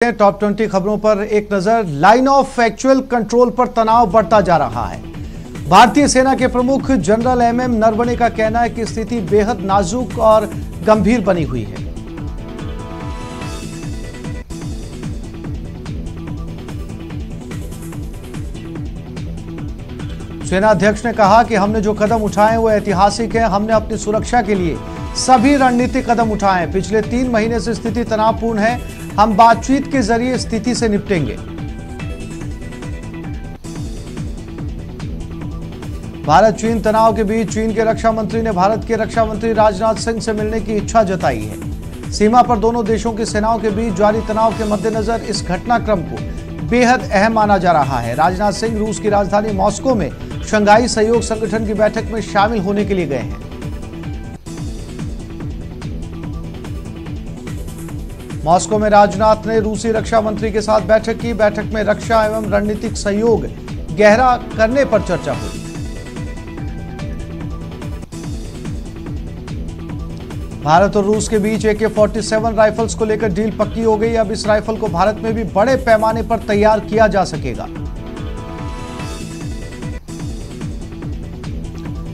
Top 20 खबरों पर एक नजर। लाइन ऑफ एक्चुअल कंट्रोल पर तनाव बढ़ता जा रहा है। भारतीय सेना के प्रमुख जनरल एमएम नरवणे का कहना है कि स्थिति बेहद नाजुक और गंभीर बनी हुई है। सेना अध्यक्ष ने कहा कि हमने जो कदम उठाए वो ऐतिहासिक है। हमने अपनी सुरक्षा के लिए सभी रणनीतिक कदम उठाए हैं। पिछले 3 महीने से स्थिति तनावपूर्ण है। हम बातचीत के जरिए स्थिति से निपटेंगे। भारत चीन तनाव के बीच चीन के रक्षा मंत्री ने भारत के रक्षा मंत्री राजनाथ सिंह से मिलने की इच्छा जताई है। सीमा पर दोनों देशों की सेनाओं के बीच जारी तनाव के मद्देनजर इस घटनाक्रम को बेहद अहम माना जा रहा है। राजनाथ सिंह रूस की राजधानी मॉस्को में शंघाई सहयोग संगठन की बैठक में शामिल होने के लिए गए हैं। मॉस्को में राजनाथ ने रूसी रक्षा मंत्री के साथ बैठक की। बैठक में रक्षा एवं रणनीतिक सहयोग गहरा करने पर चर्चा हुई। भारत और रूस के बीच AK-47 राइफल्स को लेकर डील पक्की हो गई। अब इस राइफल को भारत में भी बड़े पैमाने पर तैयार किया जा सकेगा।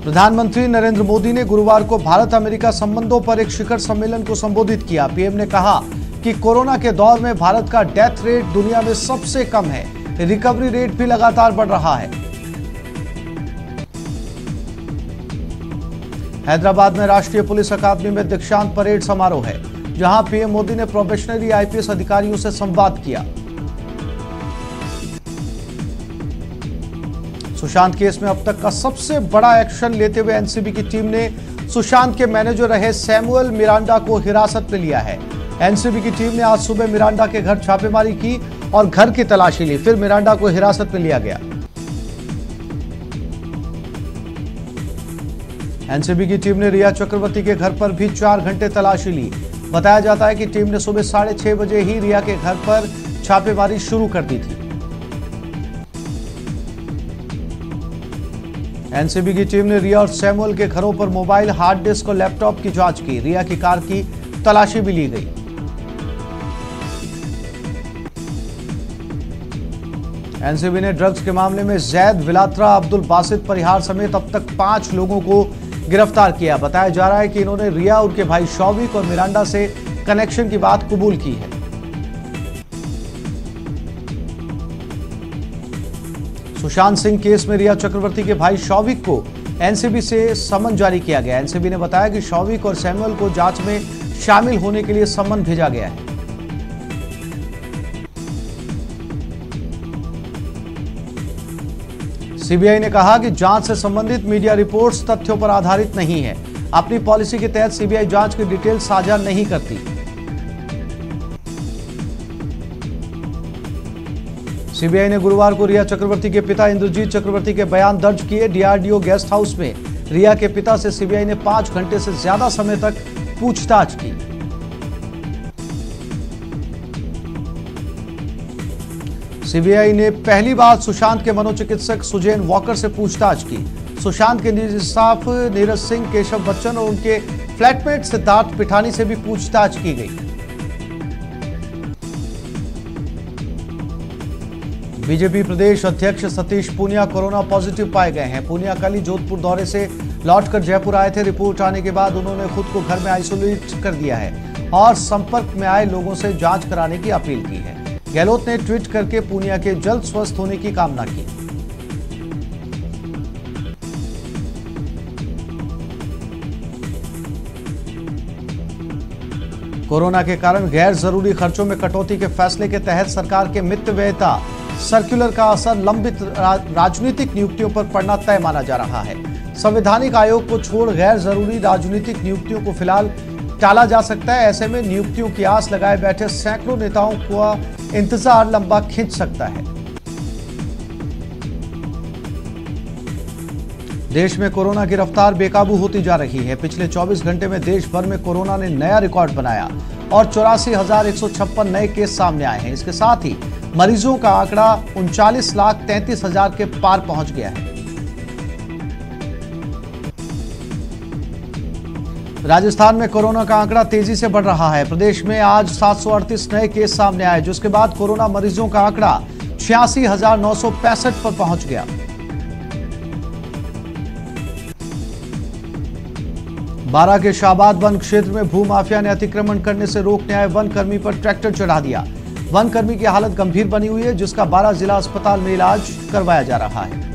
प्रधानमंत्री नरेंद्र मोदी ने गुरुवार को भारत अमेरिका संबंधों पर एक शिखर सम्मेलन को संबोधित किया। पीएम ने कहा कि कोरोना के दौर में भारत का डेथ रेट दुनिया में सबसे कम है। रिकवरी रेट भी लगातार बढ़ रहा है। हैदराबाद में राष्ट्रीय पुलिस अकादमी में दीक्षांत परेड समारोह है, जहां पीएम मोदी ने प्रोबेशनरी आईपीएस अधिकारियों से संवाद किया। सुशांत केस में अब तक का सबसे बड़ा एक्शन लेते हुए एनसीबी की टीम ने सुशांत के मैनेजर रहे सैमुअल मिरांडा को हिरासत में लिया है। एनसीबी की टीम ने आज सुबह मिरांडा के घर छापेमारी की और घर की तलाशी ली। फिर मिरांडा को हिरासत में लिया गया। एनसीबी की टीम ने रिया चक्रवर्ती के घर पर भी 4 घंटे तलाशी ली। बताया जाता है कि टीम ने सुबह 6:30 बजे ही रिया के घर पर छापेमारी शुरू कर दी थी। एनसीबी की टीम ने रिया और सैमुअल के घरों पर मोबाइल, हार्ड डिस्क और लैपटॉप की जांच की। रिया की कार की तलाशी भी ली गई। एनसीबी ने ड्रग्स के मामले में जैद विलात्रा, अब्दुल बासित परिहार समेत अब तक 5 लोगों को गिरफ्तार किया। बताया जा रहा है कि इन्होंने रिया, उनके भाई शौविक और मिरांडा से कनेक्शन की बात कबूल की है। सुशांत सिंह केस में रिया चक्रवर्ती के भाई शौविक को एनसीबी से समन जारी किया गया। एनसीबी ने बताया कि शौविक और सैमुअल को जांच में शामिल होने के लिए समन भेजा गया है। सीबीआई ने कहा कि जांच से संबंधित मीडिया रिपोर्ट्स तथ्यों पर आधारित नहीं है। अपनी पॉलिसी के तहत सीबीआई जांच की डिटेल साझा नहीं करती। सीबीआई ने गुरुवार को रिया चक्रवर्ती के पिता इंद्रजीत चक्रवर्ती के बयान दर्ज किए। डीआरडीओ गेस्ट हाउस में रिया के पिता से सीबीआई ने 5 घंटे से ज्यादा समय तक पूछताछ की। सीबीआई ने पहली बार सुशांत के मनोचिकित्सक सुजैन वॉकर से पूछताछ की। सुशांत के निजी स्टाफ नीरज सिंह, केशव बच्चन और उनके फ्लैटमेट सिद्धार्थ पिठानी से भी पूछताछ की गई। बीजेपी प्रदेश अध्यक्ष सतीश पूनिया कोरोना पॉजिटिव पाए गए हैं। पूनिया कल ही जोधपुर दौरे से लौटकर जयपुर आए थे। रिपोर्ट आने के बाद उन्होंने खुद को घर में आइसोलेट कर दिया है और संपर्क में आए लोगों से जांच कराने की अपील की है। गहलोत ने ट्वीट करके पूनिया के जल्द स्वस्थ होने की कामना की। कोरोना के कारण गैर जरूरी खर्चों में कटौती के फैसले के तहत सरकार के मित्त व्ययता सर्कुलर का असर लंबित राजनीतिक नियुक्तियों पर पड़ना तय माना जा रहा है। संवैधानिक आयोग को छोड़ गैर जरूरी राजनीतिक नियुक्तियों को फिलहाल टाला जा सकता है। ऐसे में नियुक्तियों की आस लगाए बैठे सैकड़ों नेताओं का इंतजार लंबा खिंच सकता है। देश में कोरोना की रफ्तार बेकाबू होती जा रही है। पिछले 24 घंटे में देश भर में कोरोना ने नया रिकॉर्ड बनाया और 84,156 नए केस सामने आए हैं। इसके साथ ही मरीजों का आंकड़ा 39,33,000 के पार पहुंच गया है। राजस्थान में कोरोना का आंकड़ा तेजी से बढ़ रहा है। प्रदेश में आज 738 नए केस सामने आए, जिसके बाद कोरोना मरीजों का आंकड़ा 86,965 पर पहुंच गया। बारां के शाहबाद वन क्षेत्र में भूमाफिया ने अतिक्रमण करने से रोकने आए वन कर्मी पर ट्रैक्टर चढ़ा दिया। वन कर्मी की हालत गंभीर बनी हुई है, जिसका बारां जिला अस्पताल में इलाज करवाया जा रहा है।